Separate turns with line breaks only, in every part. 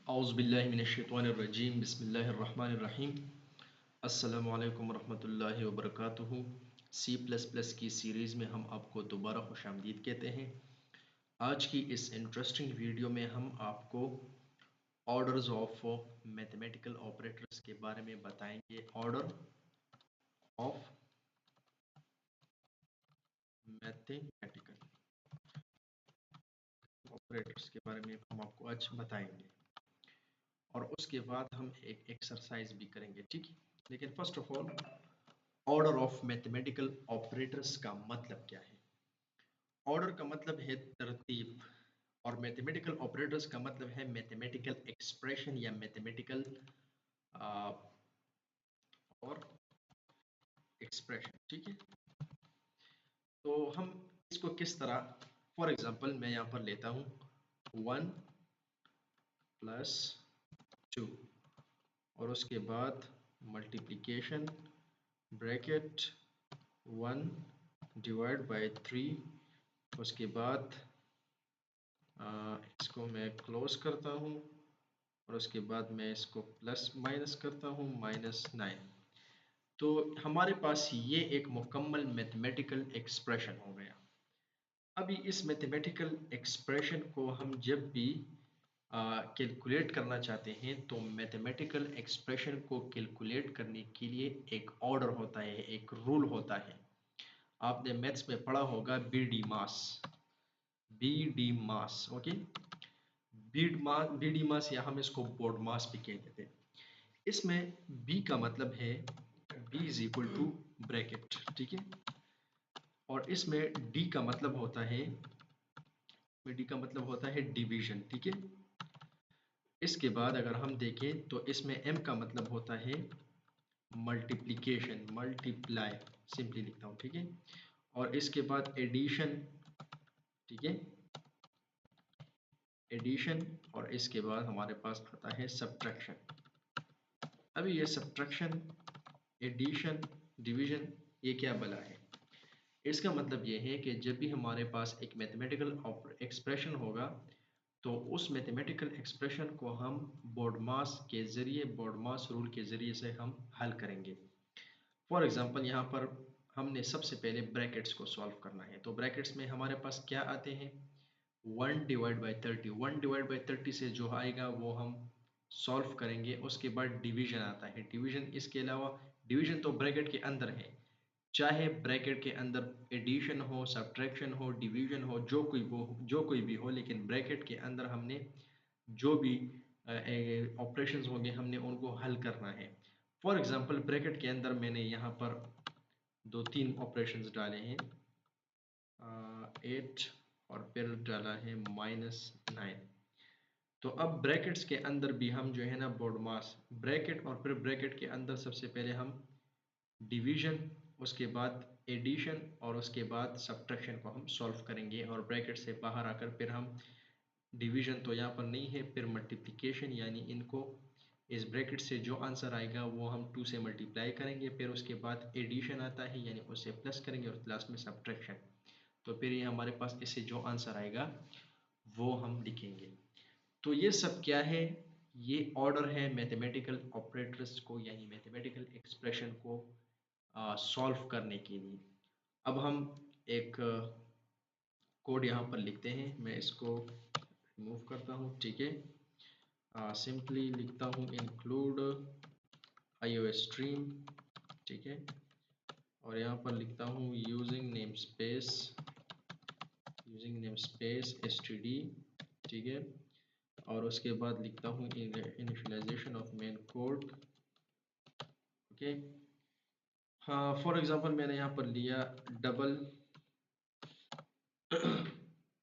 औज़ुबिल्लाहिमिनश्शैतानिर्रजीम बिस्मिल्लाहिर्रहमानिर्रहीम अस्सलामु अलैकुम वरहमतुल्लाहि वबरकातुहू। सी प्लस प्लस की सीरीज़ में हम आपको दोबारा खुशामदीद कहते हैं। आज की इस इंटरेस्टिंग वीडियो में हम आपको ऑर्डर्स ऑफ मैथमेटिकल ऑपरेटर्स के बारे में बताएंगे। ऑर्डर ऑफ मैथमेटिकल ऑपरेटर्स के बारे में हम आपको आज बताएंगे और उसके बाद हम एक एक्सरसाइज भी करेंगे, ठीक है। लेकिन first of all order of mathematical operators का मतलब क्या है? ऑर्डर का मतलब है तरतीब और मैथमेटिकल ऑपरेटर्स का मतलब है मैथमेटिकल एक्सप्रेशन या मैथमेटिकल और एक्सप्रेशन, ठीक है। तो हम इसको किस तरह, फॉर एग्जांपल मैं यहाँ पर लेता हूँ 1 + 2 और उसके बाद मल्टीप्लिकेशन ब्रैकेट 1 / 3, उसके बाद इसको मैं क्लोज करता हूँ और उसके बाद मैं इसको प्लस माइनस करता हूँ -9। तो हमारे पास ये एक मुकम्मल मैथमेटिकल एक्सप्रेशन हो गया। अभी इस मैथमेटिकल एक्सप्रेशन को हम जब भी कैलकुलेट करना चाहते हैं तो मैथमेटिकल एक्सप्रेशन को कैलकुलेट करने के लिए एक ऑर्डर होता है, एक रूल होता है। आपने मैथ्स में पढ़ा होगा बी डी मास, ओके। बी डी मास या हम इसको बोर्ड मास भी कह देते हैं। इसमें बी का मतलब है B is equal to bracket, ठीक है। और इसमें डी का मतलब होता है डिवीजन, ठीक है। इसके बाद अगर हम देखें तो इसमें एम का मतलब होता है मल्टीप्लिकेशन, मल्टीप्लाई, सिंपली लिखता हूँ, ठीक है। और इसके बाद एडिशन, ठीक है, एडिशन। और इसके बाद हमारे पास आता है सब्ट्रैक्शन। अभी ये सब्ट्रैक्शन, एडिशन, डिवीजन, ये क्या भला है? इसका मतलब ये है कि जब भी हमारे पास एक मैथमेटिकल एक्सप्रेशन होगा तो उस मैथमेटिकल एक्सप्रेशन को हम बोर्ड मास के ज़रिए, बोर्ड मास रूल के ज़रिए से हम हल करेंगे। फॉर एग्जांपल यहाँ पर हमने सबसे पहले ब्रैकेट्स को सॉल्व करना है। तो ब्रैकेट्स में हमारे पास क्या आते हैं? 1 / 30। 1 / 30 से जो आएगा वो हम सॉल्व करेंगे। उसके बाद डिवीजन आता है। डिवीजन, इसके अलावा डिवीजन तो ब्रैकेट के अंदर है, चाहे ब्रैकेट के अंदर एडिशन हो, सब्ट्रैक्शन हो, डिवीजन हो, जो कोई भी हो, लेकिन ब्रैकेट के अंदर हमने जो भी ऑपरेशंस होंगे हमने उनको हल करना है। फॉर एग्जांपल ब्रैकेट के अंदर मैंने यहाँ पर 2-3 ऑपरेशंस डाले हैं, 8 और फिर डाला है -9। तो अब ब्रैकेट्स के अंदर भी हम जो है ना बोर्ड मास, ब्रैकेट और फिर ब्रैकेट के अंदर सबसे पहले हम डिवीजन, उसके बाद एडिशन और उसके बाद सब्ट्रैक्शन को हम सॉल्व करेंगे। और ब्रैकेट से बाहर आकर फिर हम डिवीजन तो यहाँ पर नहीं है, फिर मल्टीप्लिकेशन, यानी इनको इस ब्रैकेट से जो आंसर आएगा वो हम 2 से मल्टीप्लाई करेंगे। फिर उसके बाद एडिशन आता है, यानी उससे प्लस करेंगे और लास्ट में सब्ट्रैक्शन। तो फिर ये हमारे पास इससे जो आंसर आएगा वो हम लिखेंगे। तो ये सब क्या है? ये ऑर्डर है मैथमेटिकल ऑपरेटर्स को, यानी मैथमेटिकल एक्सप्रेशन को सॉल्व करने के लिए। अब हम एक कोड यहाँ पर लिखते हैं। मैं इसको रिमूव करता हूँ, ठीक है। सिंपली लिखता हूँ इंक्लूड iOS स्ट्रीम, ठीक है। और यहाँ पर लिखता हूँ यूजिंग नेम स्पेस std, ठीक है। और उसके बाद लिखता हूँ initialization of main code, okay. हाँ, फॉर एग्जांपल मैंने यहाँ पर लिया डबल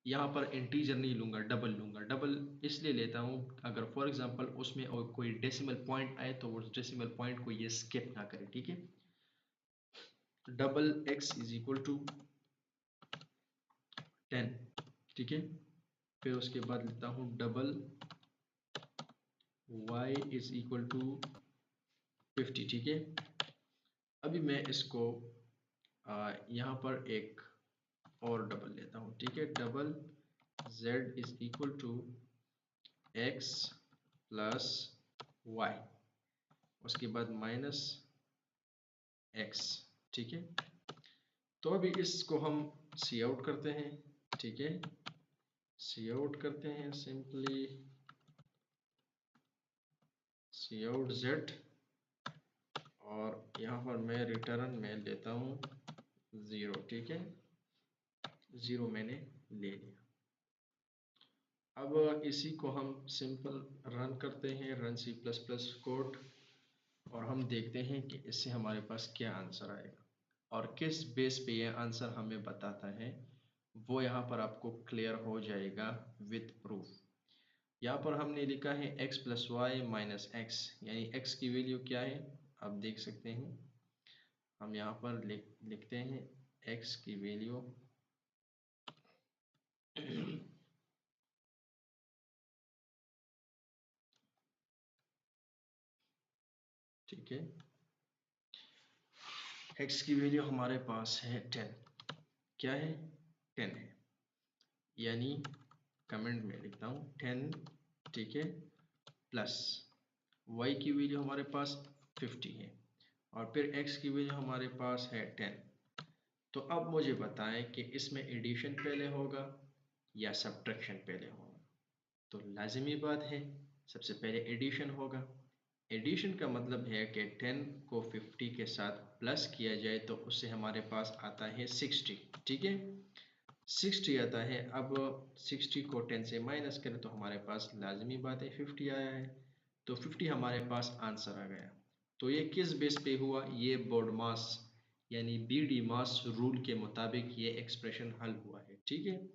यहाँ पर इंटीजर नहीं लूँगा, डबल लूँगा। डबल इसलिए लेता हूँ अगर फॉर एग्जांपल उसमें और कोई डेसिमल पॉइंट आए तो उस डेसिमल पॉइंट को ये स्किप ना करे, ठीक है। डबल x = 10, ठीक है। फिर उसके बाद लिखता हूँ डबल y = 50, ठीक है। अभी मैं इसको यहाँ पर एक और डबल लेता हूँ, ठीक है। Double z = x plus y, उसके बाद माइनस एक्स। ठीक है, तो अभी इसको हम सी आउट करते हैं। ठीक है, सी आउट करते हैं, सिंपली सी आउट जेड, और यहाँ पर मैं रिटर्न में लेता हूँ 0। ठीक है, 0 मैंने ले लिया। अब इसी को हम सिंपल रन करते हैं, run C plus plus code, और हम देखते हैं कि इससे हमारे पास क्या आंसर आएगा और किस बेस पे ये आंसर हमें बताता है, वो यहाँ पर आपको क्लियर हो जाएगा विथ प्रूफ। यहाँ पर हमने लिखा है x plus y minus x, यानी x की वैल्यू क्या है आप देख सकते हैं। हम यहाँ पर लिखते हैं x की वैल्यू ठीक है, x की वैल्यू हमारे पास है 10। क्या है? 10 है, यानी कमेंट में लिखता हूँ 10। ठीक है, प्लस y की वैल्यू हमारे पास 50 है, और फिर x की वैल्यू हमारे पास है 10। तो अब मुझे बताएं कि इसमें एडिशन पहले होगा या सब्ट्रैक्शन पहले होगा। तो लाजिमी बात है सबसे पहले एडिशन होगा। एडिशन का मतलब है कि 10 को 50 के साथ प्लस किया जाए तो उससे हमारे पास आता है 60। ठीक है, 60 आता है। अब 60 को 10 से माइनस करें तो हमारे पास लाजमी बात है 50 आया है, तो 50 हमारे पास आंसर आ गया। तो ये किस बेस पे हुआ? ये बोडमास यानी बीडी मास रूल के मुताबिक ये एक्सप्रेशन हल हुआ है। ठीक है,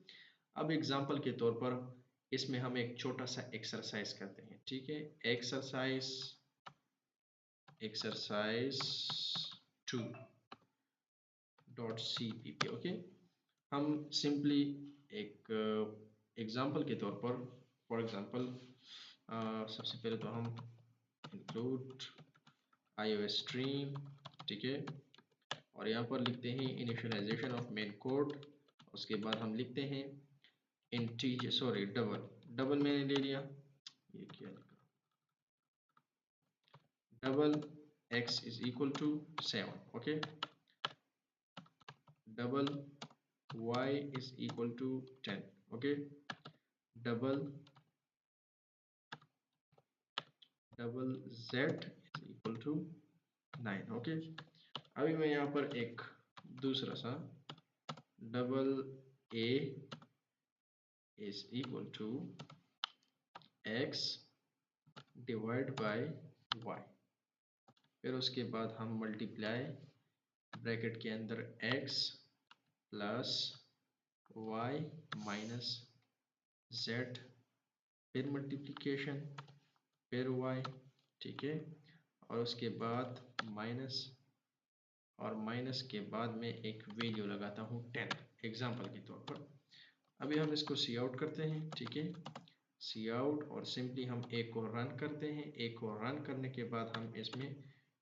अब एग्जांपल के तौर पर इसमें हम एक छोटा सा एक्सरसाइज करते हैं। ठीक है, एक्सरसाइज 2.cpp। ओके, हम सिंपली एक एग्जांपल के तौर पर, फॉर एग्जांपल सबसे पहले तो हम इंक्लूड iOS स्ट्रीम। ठीक है, और यहाँ पर लिखते हैं इनिशियलाइजेशन ऑफ मेन कोड। उसके बाद हम लिखते हैं इंटीजर, सॉरी डबल मैंने ले लिया, ये क्या लिखा, double x is equal to 7। Okay, double y is equal to 10। Okay, double z is equal to 9। Okay, अभी मैं यहाँ पर एक दूसरा सा double a is equal to x divide by y, फिर उसके बाद हम मल्टीप्लाई ब्रैकेट के अंदर x plus y minus z, फिर मल्टीप्लिकेशन, फिर y। ठीक है, और उसके बाद माइनस, और माइनस के बाद में एक वैल्यू लगाता हूँ 10 एग्जाम्पल के तौर पर। अभी हम इसको सी आउट करते हैं। ठीक है, सी आउट, और सिंपली हम एक को रन करते हैं। एक को रन करने के बाद हम इसमें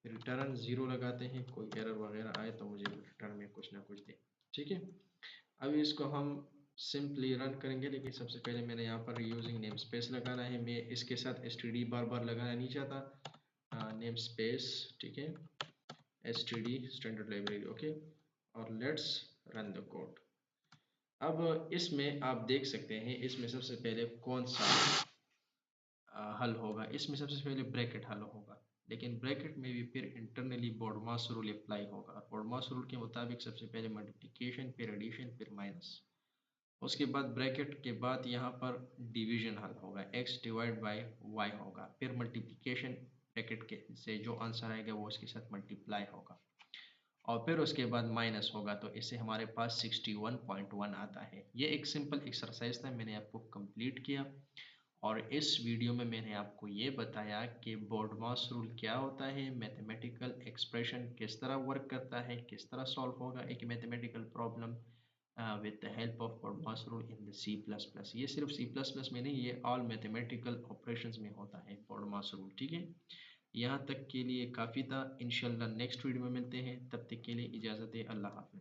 रिटर्न 0 लगाते हैं, कोई एरर वगैरह आए तो मुझे रिटर्न में कुछ ना कुछ दे। ठीक है, अभी इसको हम सिंपली रन करेंगे, लेकिन सबसे पहले मैंने यहाँ पर यूजिंग नेम स्पेस लगाना है। मैं इसके साथ std बार बार लगाना नहीं चाहता, नेम स्पेस। ठीक है, std स्टैंडर्ड लाइब्रेरी। ओके, और लेट्स रन द कोड। अब इसमें आप देख सकते हैं इसमें सबसे पहले कौन सा हल होगा। इसमें सबसे पहले ब्रैकेट हल होगा, लेकिन ब्रैकेट में भी फिर इंटरनली बोडमास रूल अप्लाई होगा। बोडमास रूल के मुताबिक सबसे पहले मल्टीप्लिकेशन, फिर एडिशन, फिर माइनस। उसके बाद ब्रैकेट के बाद यहाँ पर डिवीजन हल होगा, x डिवाइड बाय y होगा, फिर मल्टीप्लिकेशन ब्रैकेट के से जो आंसर आएगा वो उसके साथ मल्टीप्लाई होगा, और फिर उसके बाद माइनस होगा। तो इससे हमारे पास 61.1 आता है। ये एक सिंपल एक्सरसाइज था, मैंने आपको कंप्लीट किया, और इस वीडियो में मैंने आपको ये बताया कि बोडमास रूल क्या होता है, मैथमेटिकल एक्सप्रेशन किस तरह वर्क करता है, किस तरह सॉल्व होगा एक mathematical problem with the help of BODMAS rule in the C++। ये सिर्फ C++ में नहीं, ये ऑल मैथमेटिकल ऑपरेशंस में होता है बोडमास रूल। ठीक है, यहाँ तक के लिए काफ़ी था। इंशाल्लाह नेक्स्ट वीडियो में मिलते हैं, तब तक के लिए इजाज़त है, अल्लाह हाफ़िज़।